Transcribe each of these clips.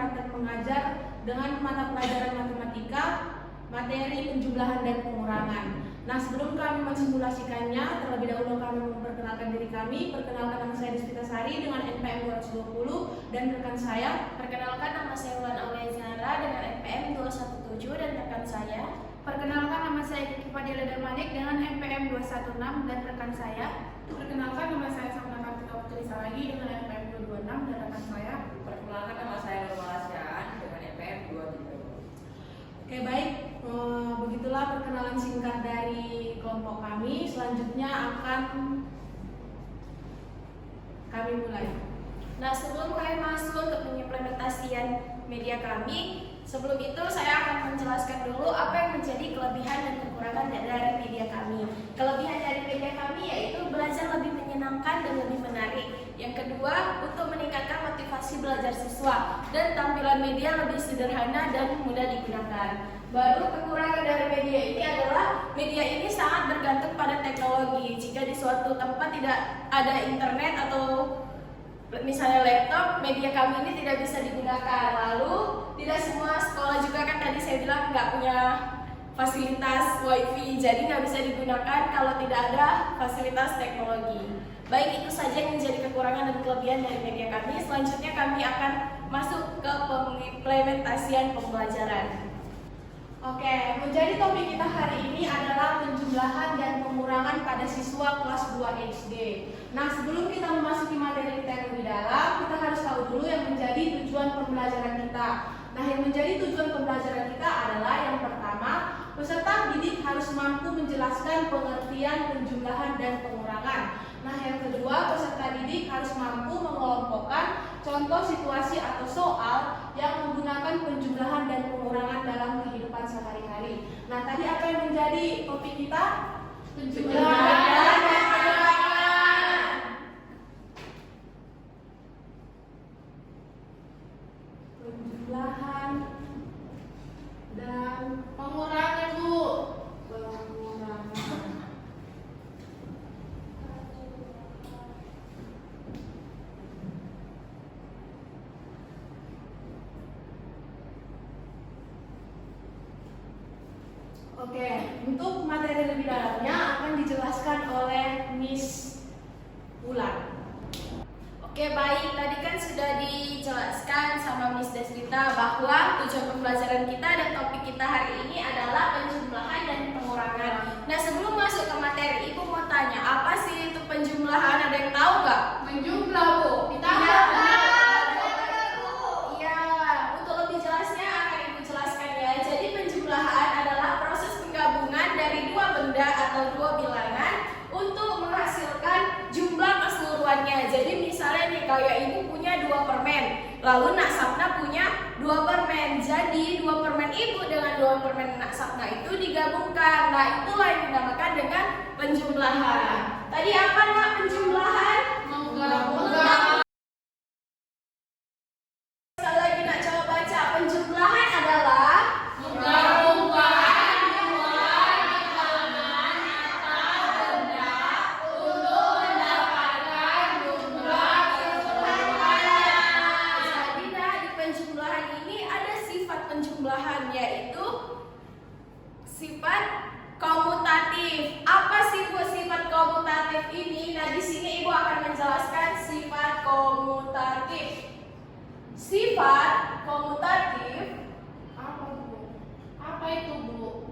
praktek mengajar dengan mata pelajaran matematika, materi penjumlahan dan pengurangan. Nah, sebelum kami mensimulasikannya, terlebih dahulu kami memperkenalkan diri kami. Perkenalkan, nama saya Desvita Sari dengan NPM 220 dan rekan saya. Perkenalkan, nama saya Wulan Aulia Zahra dengan NPM 217 dan rekan saya. Perkenalkan, nama saya Kiki Fadila Darmanik dengan NPM 216 dan rekan saya. Perkenalkan, nama saya Samna Kartika Putri Salagi dengan NPM 226 dan rekan saya. Perkenalkan, nama saya Nurul Asyaan dengan NPM 23. Oke, baik. Begitulah perkenalan singkat dari kelompok kami. Selanjutnya akan kami mulai. Nah, sebelum kami masuk untuk mengimplementasikan media kami, sebelum itu saya akan menjelaskan dulu apa yang menjadi kelebihan dan kekurangan dari media kami. Kelebihan dari media kami yaitu belajar lebih menyenangkan dan lebih menarik. Yang kedua, untuk meningkatkan motivasi belajar siswa dan tampilan media lebih sederhana dan mudah digunakan. Baru kekurangan dari media ini adalah media ini sangat bergantung pada teknologi. Jika di suatu tempat tidak ada internet atau misalnya laptop, media kami ini tidak bisa digunakan. Lalu tidak semua sekolah juga kan tadi saya bilang nggak punya fasilitas wifi, jadi nggak bisa digunakan kalau tidak ada fasilitas teknologi. Baik, itu saja yang menjadi kekurangan dan kelebihan dari media kami. Selanjutnya kami akan masuk ke pengimplementasian pembelajaran. Oke, menjadi topik kita hari ini adalah penjumlahan dan pengurangan pada siswa kelas 2 SD. Nah, sebelum kita memasuki materi kita yang lebih dalam, kita harus tahu dulu yang menjadi tujuan pembelajaran kita. Nah, yang menjadi tujuan pembelajaran kita adalah yang pertama, peserta didik harus mampu menjelaskan pengertian penjumlahan dan pengurangan. Nah, yang kedua, peserta didik harus mampu mengelompokkan contoh situasi atau soal yang menggunakan penjumlahan dan pengurangan dalam kehidupan sehari-hari. Nah, tadi apa yang menjadi topik kita? Penjumlahan dan pengurangan. Penjumlahan dan pengurangan, Bu. Pengurangan. Oke, untuk materi lebih dalamnya akan dijelaskan oleh Miss Wulan. Oke, baik, tadi kan sudah dijelaskan sama Miss Desvita bahwa tujuan pembelajaran kita dan topik kita hari ini adalah penjumlahan dan pengurangan. Nah, sebelum masuk ke materi, Ibu mau tanya, apa sih itu penjumlahan? Ada yang tahu nggak? Menjumlah, Bu. Iya, untuk lebih jelasnya akan Ibu jelaskan ya. Jadi penjumlahan adalah proses penggabungan dari dua benda atau dua bilangan untuk menghasilkan jumlah keseluruhannya. Jadi misalnya nih, kayak Ibu punya 2 permen, lalu Nak Sapna punya 2 permen. Jadi 2 permen Ibu dengan 2 permen Nak Sapna itu digabungkan. Nah, itulah yang dinamakan dengan penjumlahan. Tadi apa Nak penjumlahan? Menggabungkan. Sekali lagi Nak coba baca, penjumlahan adalah Menggabungkan dua bilangan atau benda untuk mendapatkan jumlah keseluruhan. Jadi nah, di penjumlahan ini ada sifat penjumlahan, yaitu sifat komutatif. Apa sih Bu sifat komutatif ini? Nah, di sini Ibu akan menjelaskan sifat komutatif. Sifat komutatif Apa, Bu? Apa itu, Bu?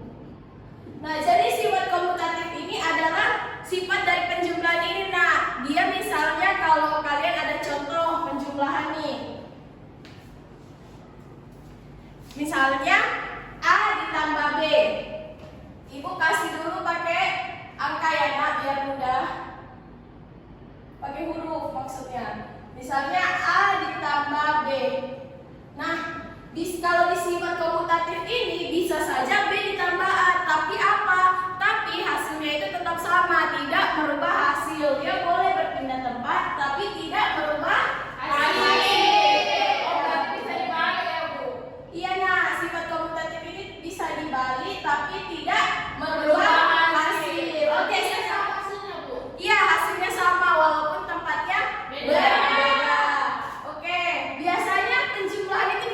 Nah, jadi sifat komutatif ini adalah sifat dari penjumlahan ini. Nah, dia misalnya kalau kalian ada contoh penjumlahan nih. Misalnya A ditambah B. Ibu kasih dulu pakai angka ya Nak, biar mudah. Pakai huruf maksudnya. Misalnya A ditambah B. Nah, kalau di sifat komutatif ini bisa saja B ditambah A, tapi apa? Tapi hasilnya itu tetap sama, tidak merubah hasil. Dia boleh berpindah tempat, tapi tidak merubah hasil. Oh, berarti bisa dibalik ya, Bu? Iya, nah sifat komutatif ini bisa dibalik, tapi tidak merubah hasil. Oke, Sama hasilnya, Bu. iya hasilnya sama walaupun tempatnya Beda. berbeda. Oke, biasanya penjumlahan itu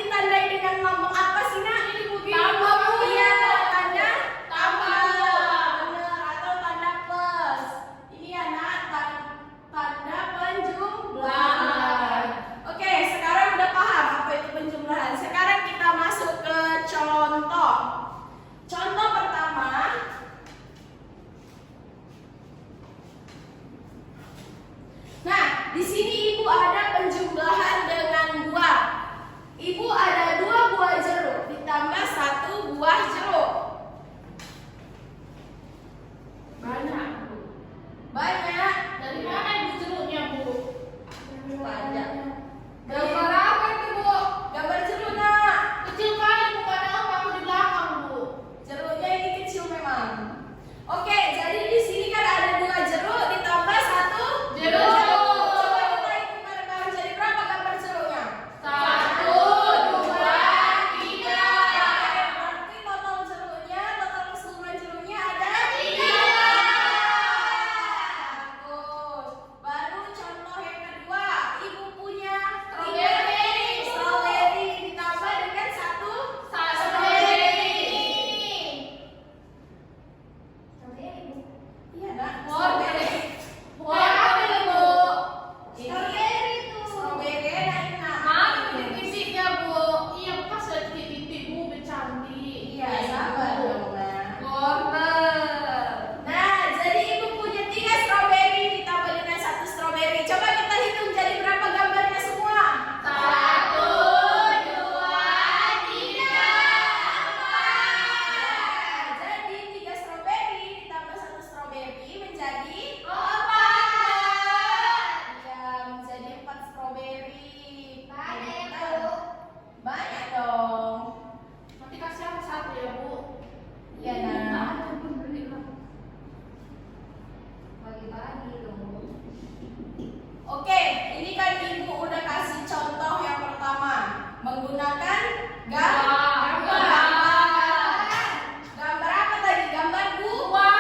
Gambar apa tadi? Gambar buah.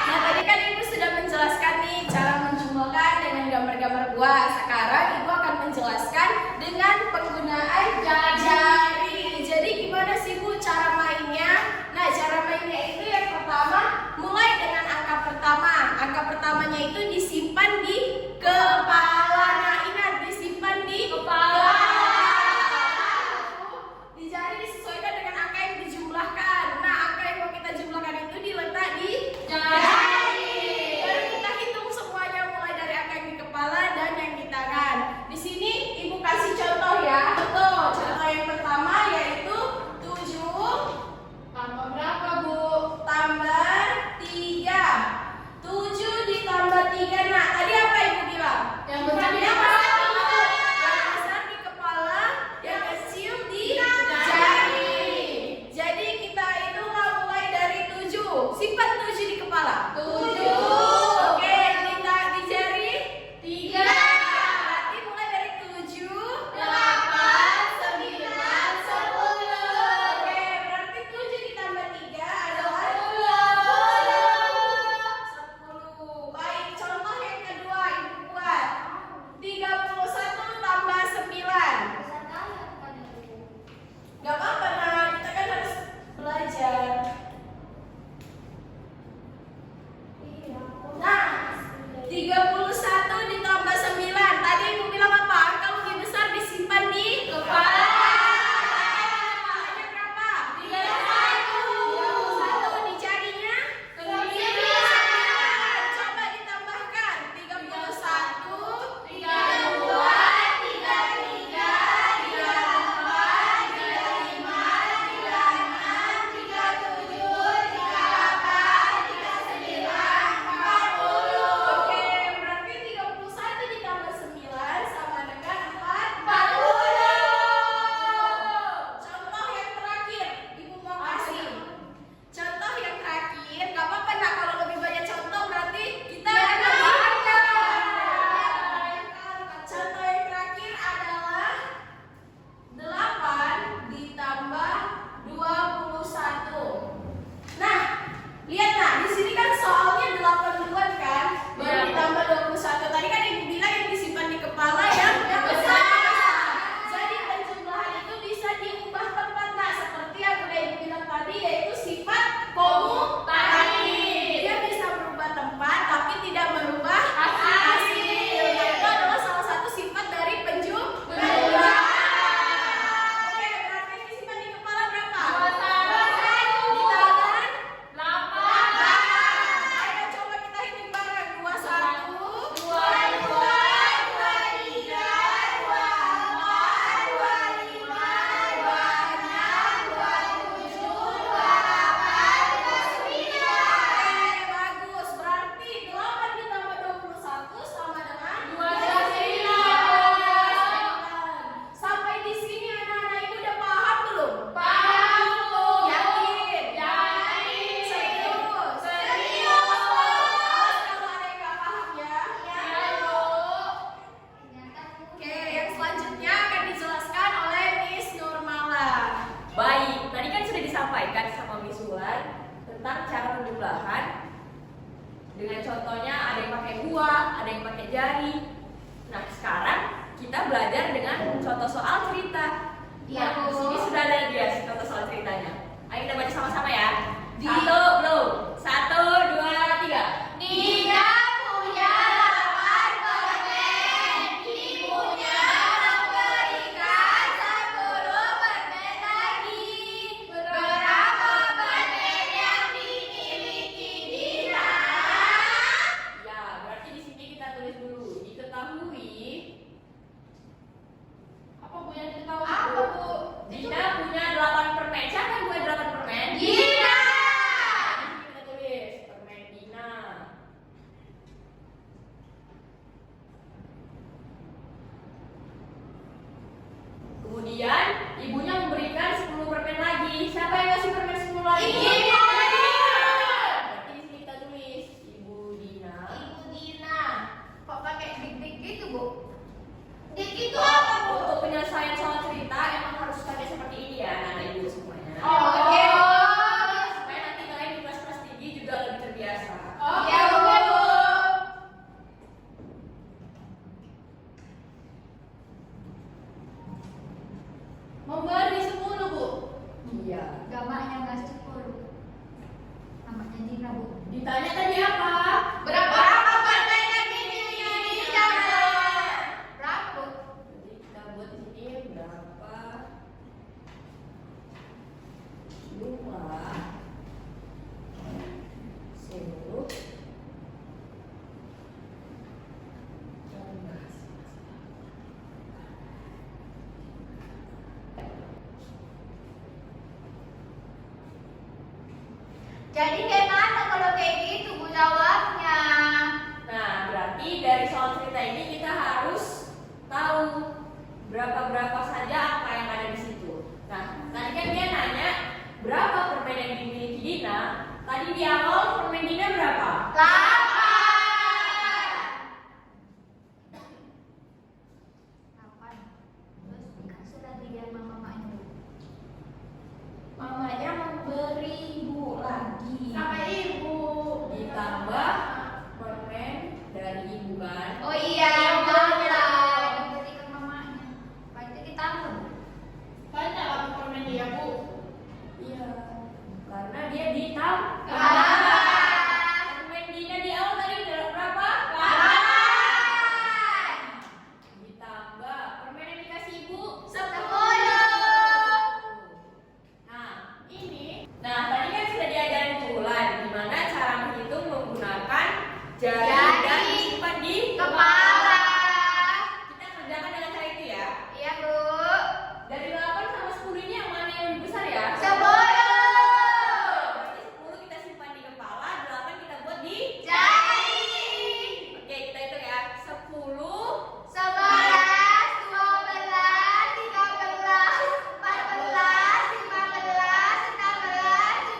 Nah, tadi kan Ibu sudah menjelaskan nih cara menjumlahkan dengan gambar-gambar buah. Sekarang Ibu akan menjelaskan dengan penggunaan jari. Jadi gimana sih Bu cara mainnya? Nah, cara mainnya itu yang pertama mulai dengan angka pertama. Angka pertamanya itu disimpan di kepala. Nah, ingat disimpan di kepala. Di jari disesuaikan dengan angka yang dijumlahkan. Nah, angka yang mau kita jumlahkan itu diletak di jari. Baru kita hitung semuanya mulai dari angka yang di kepala dan yang di tangan. Di sini Ibu kasih contoh ya. Tuh, contoh yang pertama yaitu 7 Tambah berapa, Bu? tambah 3. 7 ditambah 3. Nah, tadi apa Ibu bilang? Yang besar di Yang apa? besar di kepala, yang kecil di jari. Jadi kita itu mulai dari 7. Simpan 7 di kepala. 7. Oke, kita di jari 3. Berarti mulai dari 7, 8, 9, 10. Oke, berarti 7 ditambah 3 adalah 10. Baik, contoh yang kedua Ibu buat. 31 tambah 9. Gak apa-apa, nah kita kan harus belajar. Nah, 31 ditambah 9. Tadi Ibu bilang apa? Angka lebih besar disimpan di kepala. Kepalanya berapa? 31. Di jarinya? 9. Coba ditambahkan. 31, 32, 33, 34, 35, 36, 37, 38, 39, 40. Oke, berarti 31 ditambah 9 sama dengan 40. Contoh yang terakhir, Ibu mau kasih. Contoh yang terakhir, gak apa-apa nak kalau lebih banyak contoh berarti kita akan banyak. Contoh yang terakhir adalah 8 ditambah 21. Nah, lihat nah, di sini kan soalnya 8 duluan kan, baru ditambah 21. Tadi kan Ibu bilang yang disimpan di kepala yang besar. Jadi penjumlahan itu bisa diubah tempat. Nah, seperti yang udah Ibu bilang tadi yaitu sifat komutatif. Dia bisa berubah tempat tapi tidak merubah hasil. Nah, itu adalah salah satu sifat dari penjumlahan. Oke, berarti yang disimpan di kepala berapa? 21. Di tangan 8. Ayo coba kita hitung bareng. 21, 22, 23, 24, 25, 26, 27, 28, 29. Bagus. Berarti 8 ditambah 21 sama dengan 29. Sampai di sini anak-anak Ibu udah paham belum? Paham, Bu. Yakin? Yakin. Serius? Serius. Awas kalau ada yang nggak paham ya. Ya, Bu. Oke, yang selanjutnya akan dijelaskan oleh Miss Nurmala. Baik, tadi kan sudah disampaikan sama Miss Wulan tentang cara penjumlahan. Dengan contohnya ada yang pakai buah, ada yang pakai jari. Nah, sekarang kita belajar dengan contoh soal cerita. Iya, Nah, di Bu. sini sudah ada dia contoh soal ceritanya. Ayo kita baca sama-sama ya. Di- 1, 2, 3. Dia punya 8 permen. Ibunya memberikan 10 permen lagi. Berapa permen yang dimiliki Dina? Ya, berarti di sini kita tulis dulu. Diketahui. Apa Bu yang diketahui? Apa, Bu? Dina punya 8 permen. Siapa yang punya 8 permen? Dina. Kita tulis permen Dina. Kemudian ibunya memberikan 10 permen lagi. Siapa yang ngasih permen 10 lagi? Ibu. Berarti di sini kita tulis Ibu Dina. Ibu Dina. Kok pakai dik-dik gitu, Bu? Dik itu apa, Bu? Untuk penyelesaian soal cerita emang harus pakai seperti ini. Jadi gimana kalau kayak gitu Bu jawabnya? Nah, berarti dari soal cerita ini kita harus tahu berapa saja angka yang ada di situ. Nah, tadi kan dia nanya berapa permen yang dimiliki Dina. Tadi di awal permen Dina berapa? 8. Terus dikasih lagi dia sama mamanya. Mamanya memberi ibu lagi. Sama ibu. Ditambah permen dari ibu kan? Oh iya, betul. Diberi ke mamanya. Berarti ditambah. Banyak lah permen dia, Bu. Iya. Karena dia ditambah. Permen Dina di awal tadi berapa? 8. Ditambah permen yang dikasih ibu 10. Nah, tadi kan sudah diajarin bulan gimana cara menghitung menggunakan jari Jari. dan simpan di Kepala. Kita kerjakan dengan cara itu ya. Iya, Bu. Dari 8 sama 10 ini yang mana yang lebih besar ya? 10. Berarti 10 kita simpan di kepala, 8 kita buat di Jari. Oke, kita hitung ya. 10 11, 12, 13, 14, 15, 16,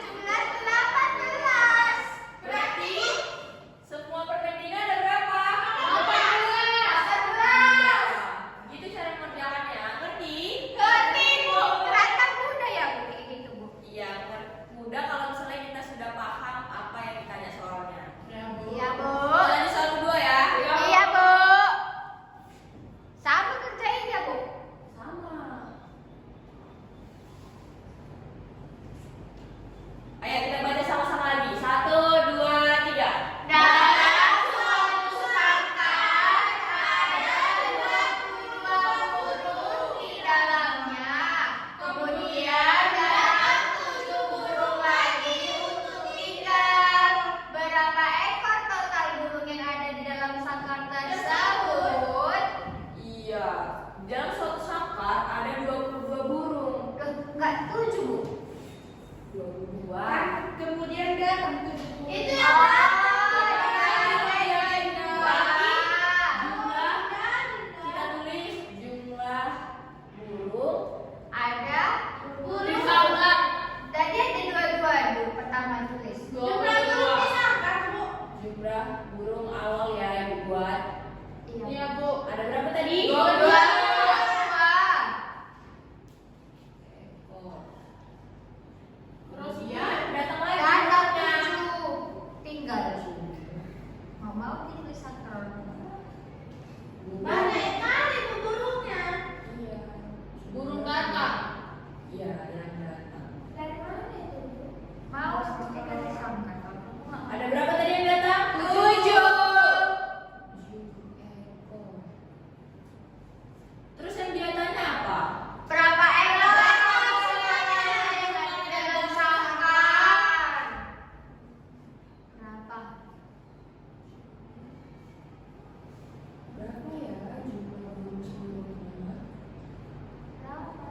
17, 18. berarti semua permen Dina ada berapa? 18. Gitu cara mengerjakannya. Ngerti? Ngerti, Bu. Ternyata mudah ya, Bu, kayak gitu, Bu. Iya, mudah kalau misalnya kita sudah paham apa yang ditanya soalnya. Ya, Bu. Iya, Bu. Lanjut soal kedua ya. Iya, Bu. Sama kerjain ya, Bu. Sama. Ayo kita baca sama-sama lagi. 1, 2, 3. Dalam suatu sangkar ada 22 burung di dalamnya. Kemudian datang 7 burung lagi untuk tinggal. Berapa ekor total burung yang ada di dalam sangkar tersebut? Iya. Dalam suatu sangkar ada 22 burung. Loh, enggak 7, Bu. 22. Kan kemudian datang 7 burung. Itu yang mana? Jumlah kita tulis jumlah burung Ada burung. Ditambah. Tadi ada dua-dua, Bu. Pertama tulis. Jumlah burung disangkat, Bu. jumlah burung awal ya Ibu buat. Iya, Bu. Ada berapa tadi? 22. Ekor. Terus Kemudian datang lagi Ada burungnya. 7. Tinggal. Mau tulis satu. Banyak kali Bu burungnya. Iya. Burung gagak. Iya, yang datang. Dari mana itu, Bu? Mau stiker disangkat. Ada berapa tadi yang datang? 7. 7 ekor. Terus yang dia tanya apa? Berapa ekor yang ada di dalam sangkar? Berapa? Berapa ya jumlah burung seluruhnya? Berapa?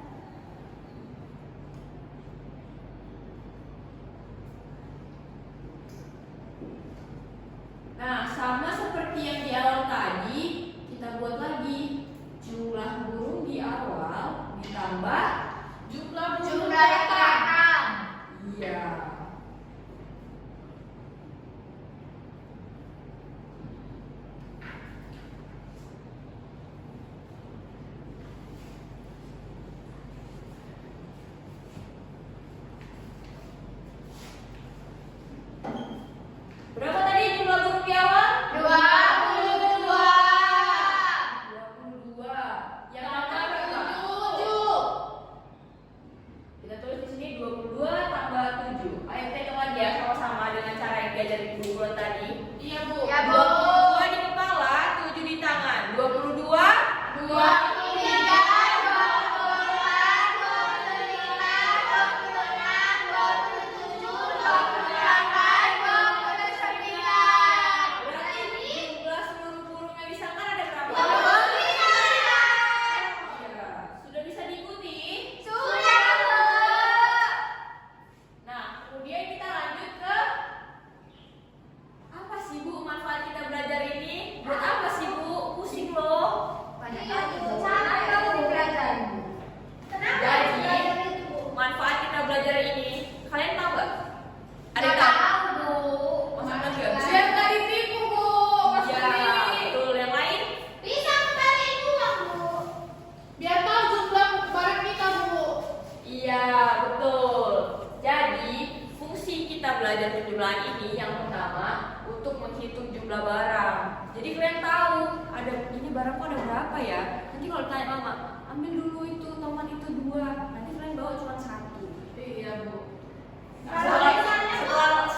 belajar penjumlahan ini yang pertama untuk menghitung jumlah barang. Jadi kalian tahu ada ini barangku ada berapa ya. Nanti kalau tanya mama, ambil dulu itu toman itu 2. Nanti kalian bawa cuma 1. Iya, Bu.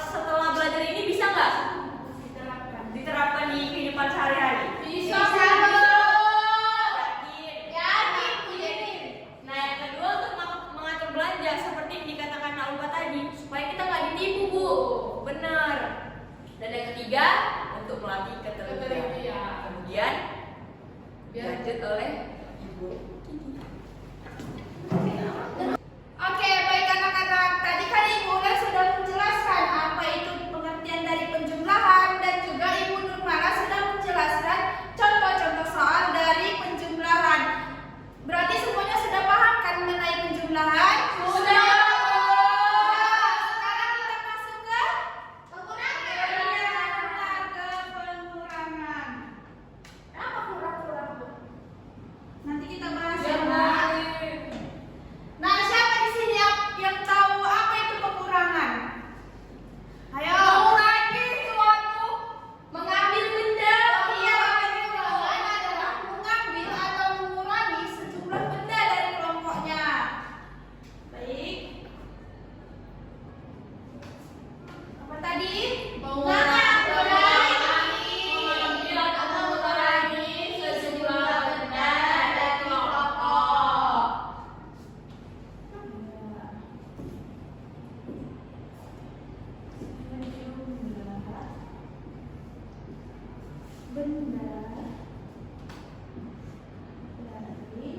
Setelah belajar ini bisa nggak diterapkan di kehidupan sehari-hari? Bisa. Yakin. Nah, yang kedua untuk mengatur belanja seperti yang dikatakan Alba tadi supaya kita nggak ditipu, Bu. Benar. Dan yang ketiga untuk melatih ketelitian. Kemudian dilanjut oleh Ibu. Oke, baik anak-anak. Tadi kan Ibu Ula sudah menjelaskan apa itu pengertian dari penjumlahan dan juga Ibu Nurmala sudah menjelaskan contoh-contoh soal dari penjumlahan. Berarti semuanya sudah paham kan mengenai penjumlahan? Sudah. Sekarang kita masuk ke pengurangan. Ke pengurangan. Apa kurang-kurang, Bu? Nanti kita bahas ya, Bu. Nah, siapa di sini yang tahu apa itu pengurangan? Ayo. Mengurangi suatu, mengambil benda. Iya, pengurangan adalah mengambil atau mengurangi sejumlah benda dari kelompoknya. Baik. Apa tadi? Mengambil atau mengurangi sejumlah benda dari kelompok. Benda dari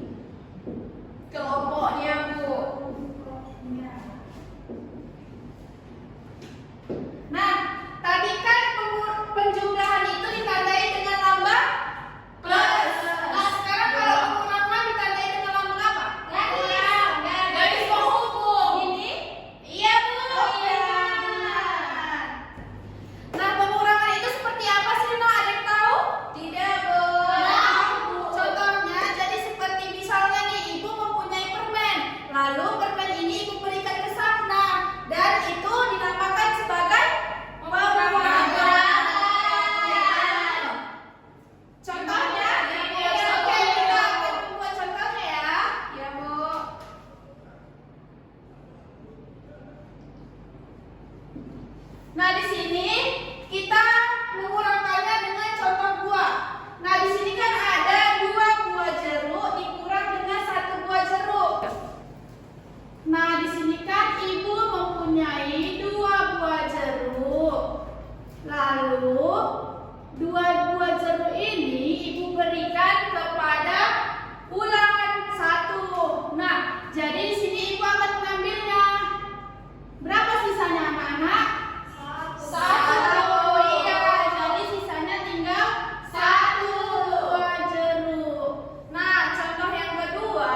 Kelompoknya, Bu. kelompoknya. Nah, tadi kan penjumlahan itu ditandai dengan lambang plus. Nah, sekarang kalau pengurangan ditandai dengan lambang apa? Garis penghubung. Ini? Iya, Bu. Iya. Nah, pengurangan itu seperti apa sih, No? Ada yang tahu? Tidak, Bu. Contohnya, jadi seperti misalnya nih, Ibu mempunyai permen. Lalu permen ini Ibu berikan ke Sapna. Dan itu dinamakan sebagai pengurangan. Contohnya? Oke, kita akan membuat contohnya ya. Ya, Bu. Nah, di sini kita mengurangkannya dengan contoh buah. Nah, di sini kan ada 2 buah jeruk dikurang dengan 1 buah jeruk. Nah, di sini kan Ibu mempunyai 2 buah jeruk. Lalu 2 buah jeruk ini Ibu berikan kepada ulangan 1. Nah, jadi di sini Ibu akan mengambilnya. Berapa sisanya, anak-anak? 1. Iya, jadi sisanya tinggal 1 buah jeruk. Nah, contoh yang kedua.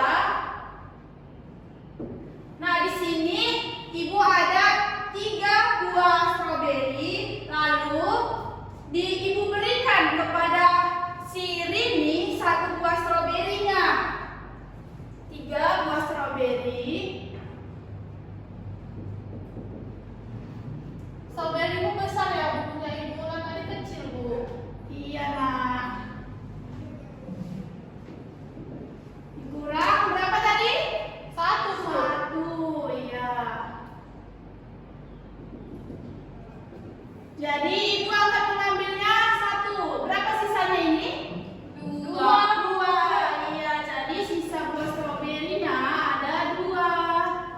Nah, di sini Ibu ada 3 buah stroberi. Lalu Ibu berikan kepada si Rini 1 buah stroberinya. 3 buah stroberi. Stroberimu besar ya, Bu. Punya Ibu Ulan tadi kecil, Bu. Iya, Nak. Dikurang berapa tadi? 1, Bu. 1, iya. Jadi Ibu akan mengambilnya 1. Berapa sisanya ini? 2 buah. Iya, jadi sisa buah stroberinya ada 2.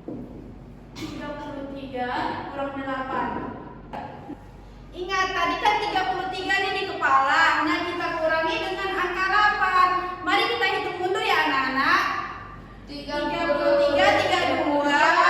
33 kurang 8. Ingat, tadi kan 33 ini di kepala. Nah, kita kurangi dengan angka 8. Mari kita hitung mundur ya anak-anak. 33, 32, 4.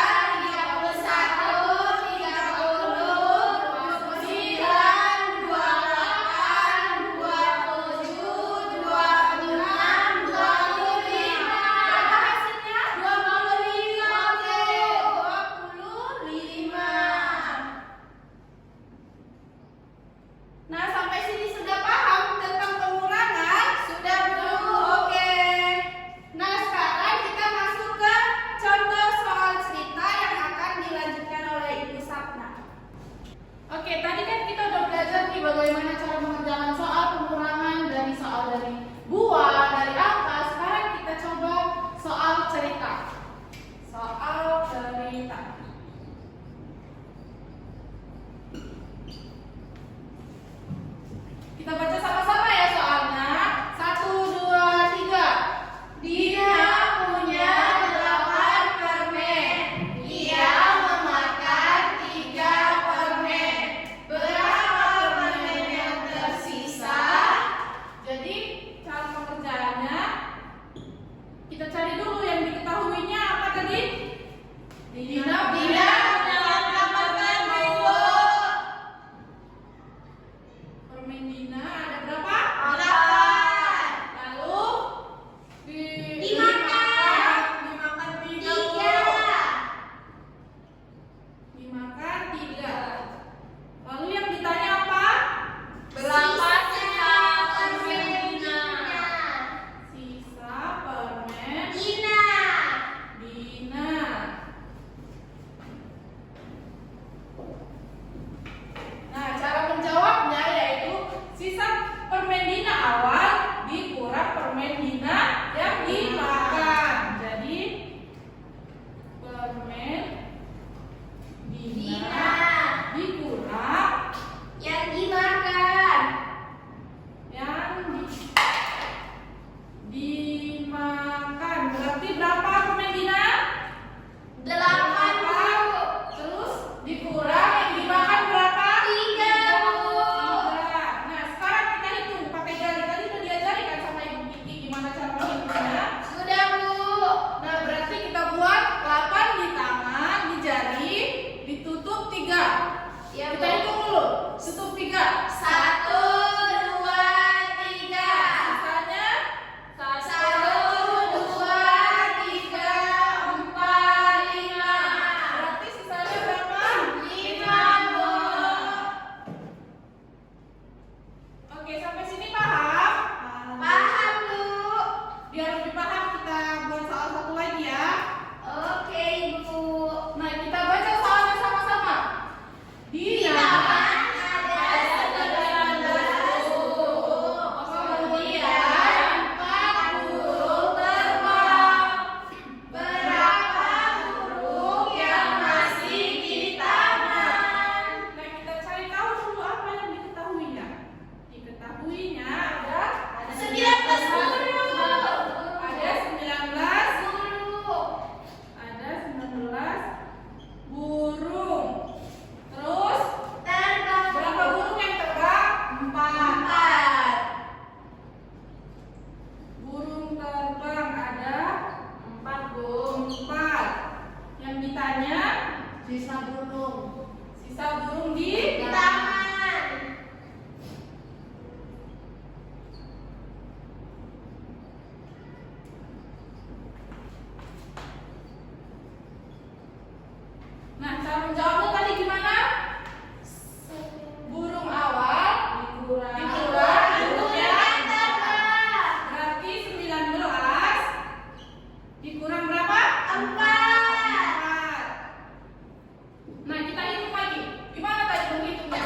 Nah, kita hitung lagi. Gimana tadi menghitungnya?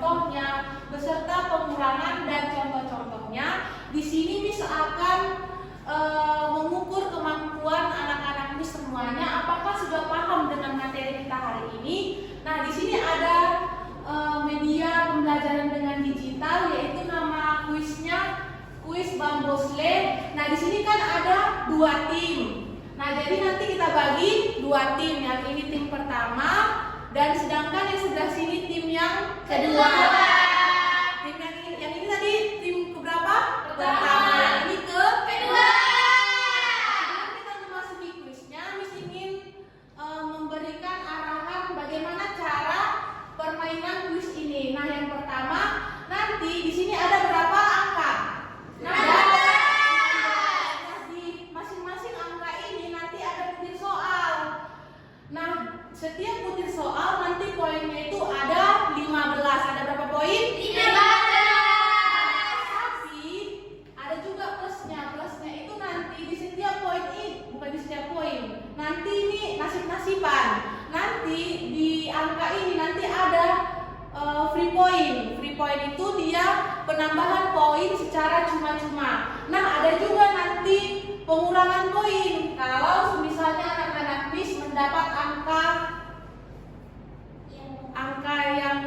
contohnya beserta pengurangan dan contoh-contohnya. Di sini Miss akan mengukur kemampuan anak-anak Miss semuanya apakah sudah paham dengan materi kita hari ini. Nah, di sini ada media pembelajaran dengan digital, yaitu nama kuisnya kuis Bambosle. Nah, di sini kan ada 2 tim. Nah, jadi nanti kita bagi 2 tim. Yang ini tim pertama dan sedangkan yang sebelah sini tim yang kedua. Tim yang ini tadi tim keberapa? Pertama. Yang ini kedua. Sebelum kita memasuki kuisnya, Miss ingin memberikan arahan bagaimana cara permainan kuis ini. Nah, yang pertama nanti di sini ada berapa angka? Di masing-masing angka ini nanti ada butir soal. Nah, setiap butir soal nanti poinnya itu ada 15. Ada berapa poin? 15. Tapi ada juga plusnya. Plusnya itu nanti di setiap poin ini, bukan di setiap poin. Nanti ini nasib-nasiban. Nanti di angka ini nanti ada free point. Free point itu dia penambahan poin secara cuma-cuma. Nah, ada juga nanti pengurangan poin kalau misalnya anak-anak Miss mendapat angka yang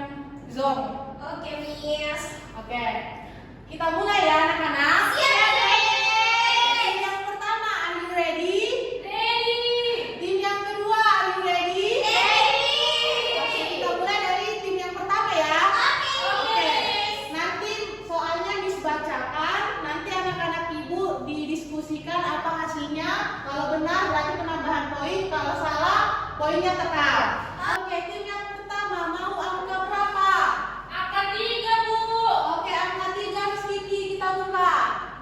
zong. Oke, Miss. Oke, kita mulai ya anak-anak. Tim yang pertama, are you ready? Ready. Tim yang kedua, are you ready? Oke, kita mulai dari tim yang pertama ya. Oke. Nanti soalnya Miss bacakan, nanti anak-anak ibu didiskusikan apa hasilnya. Kalau benar berarti penambahan poin, kalau salah poinnya tetap. Oke, tim yang pertama mau angka berapa? Angka 3, Bu. Oke, angka 3 Miss Kiki kita buka.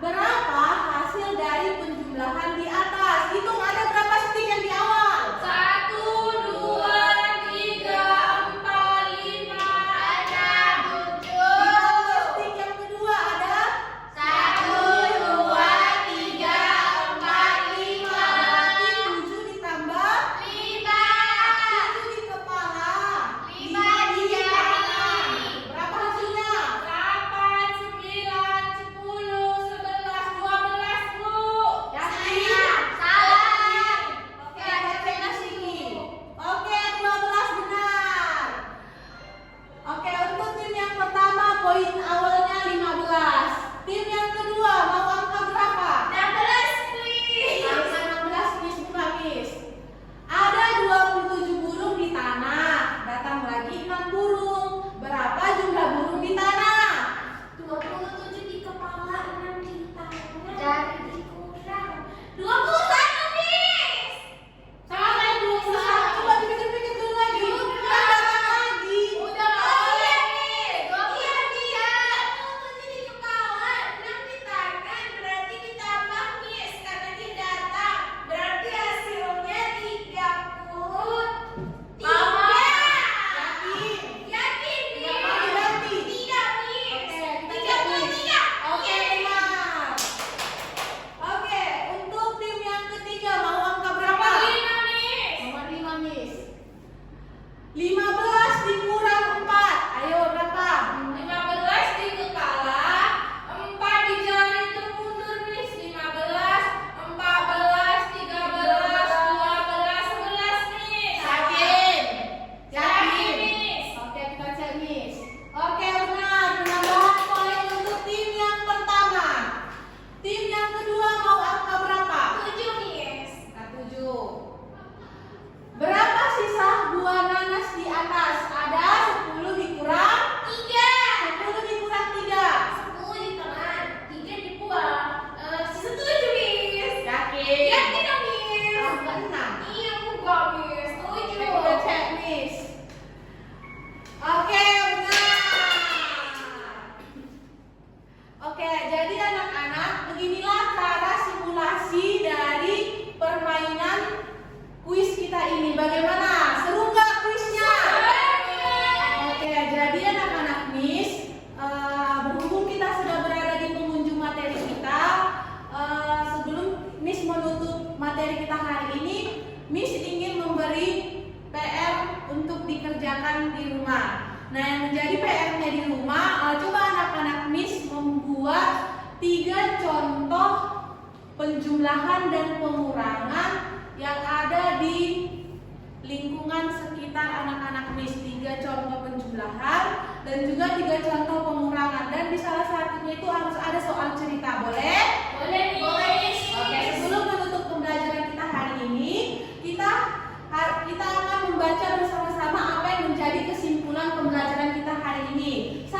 Berapa hasil dari penjumlahan di atas? Hitung ada berapa stick yang di awal? 1, 2, 3, 4, 5, 6, 7. Ditambah stick yang kedua ada 1, 2, 3, 4, 5. berarti 7 ditambah 5. 7 di kepala, 5 di tangan. jari. Berapa hasilnya? 8, 9, 10, 11, 12, Bu. Yakin? Salah. Oke, ada cek lagi. Oke, 12 benar. Oke, untuk tim yang pertama poin awalnya 15. Tim yang kedua mau angka berapa? 16, please. Angka 16 Miss buka Miss. Ada 27 burung di tanah. Datang lagi 6 burung. Berapa jumlah burung di tanah? 27 di kepala, 6 di tangan. Dari dikurang 21, Miss. Salah 21. Coba dipikir-pikir dulu lagi. Kan datang lagi. Udah boleh, Miss. Iya, dia. 27 di kepala, 6 di tangan. Berarti ditambah, Miss. Karena dia datang. Berarti hasilnya 33. Yakin? Yakin, Nggak Miss? mau diganti? Tidak, Miss. Oke, kita 33. Oke, benar. Oke, untuk tim yang ketiga mau angka berapa? 5, Miss. Nomor 5 Miss. 15 dikurang 4. Ayo berapa? 15 di kepala, 4 di jari termundur, Miss. 15, 14, 13, 12, 11, Miss. Yakin? Yakin, Miss. Oke, kita cek Miss. Oke, benar. Penambahan poin untuk tim yang pertama. Tim yang kedua mau angka berapa? 7, Miss. Angka 7. Berapa sisa buah nanas di atas? Ada 10 dikurang 3. 10 dikurang 3. 10 di tangan, 3 dibuang. Sisa 7, Miss. Yakin? Yakin dong, Miss. Angka 6. Iya, enggak, Miss. Oke, 7. kita cek Miss. Oke, benar. Oke, jadi anak-anak, beginilah cara simulasi dari permainan kuis kita ini. Bagaimana? Seru nggak kuisnya? Oke, jadi anak-anak Miss, berhubung kita sudah berada di pengunjung materi kita, sebelum Miss menutup materi kita hari ini, Miss ingin memberi PR untuk dikerjakan di rumah. Nah, yang menjadi PR-nya di rumah, coba anak-anak Miss membuat 3 contoh penjumlahan dan pengurangan yang ada di lingkungan sekitar anak-anak Miss. 3 contoh penjumlahan dan juga 3 contoh pengurangan, dan di salah satunya itu harus ada soal cerita. Boleh? Boleh nih. Oke, sebelum menutup pembelajaran kita hari ini, kita akan membaca bersama-sama apa yang menjadi kesimpulan pembelajaran kita hari ini. 1,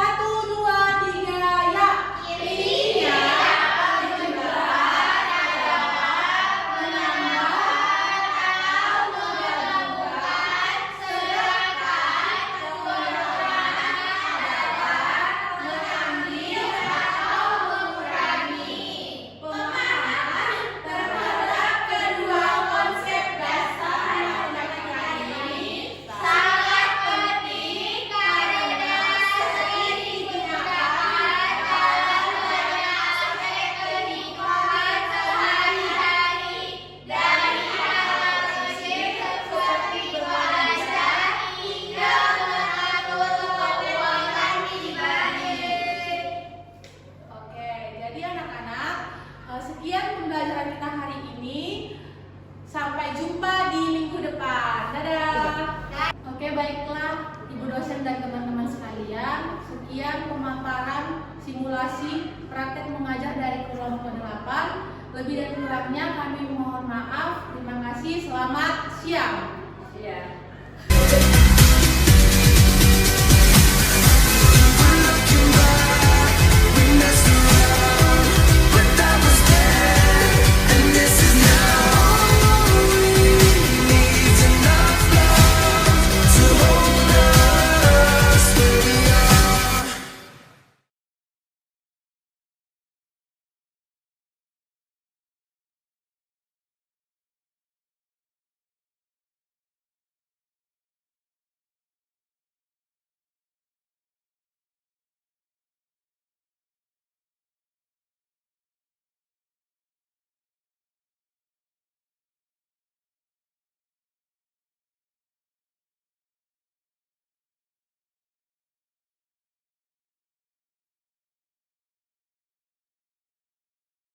2, 3, ya. Intinya penjumlahan adalah menambah atau menggabungkan, sedangkan pengurangan adalah mengambil atau mengurangi. Pemahaman terhadap kedua konsep dasar matematika ini sangat penting karena sering digunakan dalam banyak aspek kehidupan sehari-hari, dari hal kecil seperti belajar hingga mengatur keuangan pribadi. Oke, jadi anak-anak, sekian pembelajaran kita hari ini. Sampai jumpa di minggu depan. Dadah. Oke, baiklah Ibu dosen dan teman-teman sekalian. Sekian pemaparan simulasi praktek mengajar dari kelompok 8. Lebih dan kurangnya kami mohon maaf. Terima kasih. Selamat siang. Iya.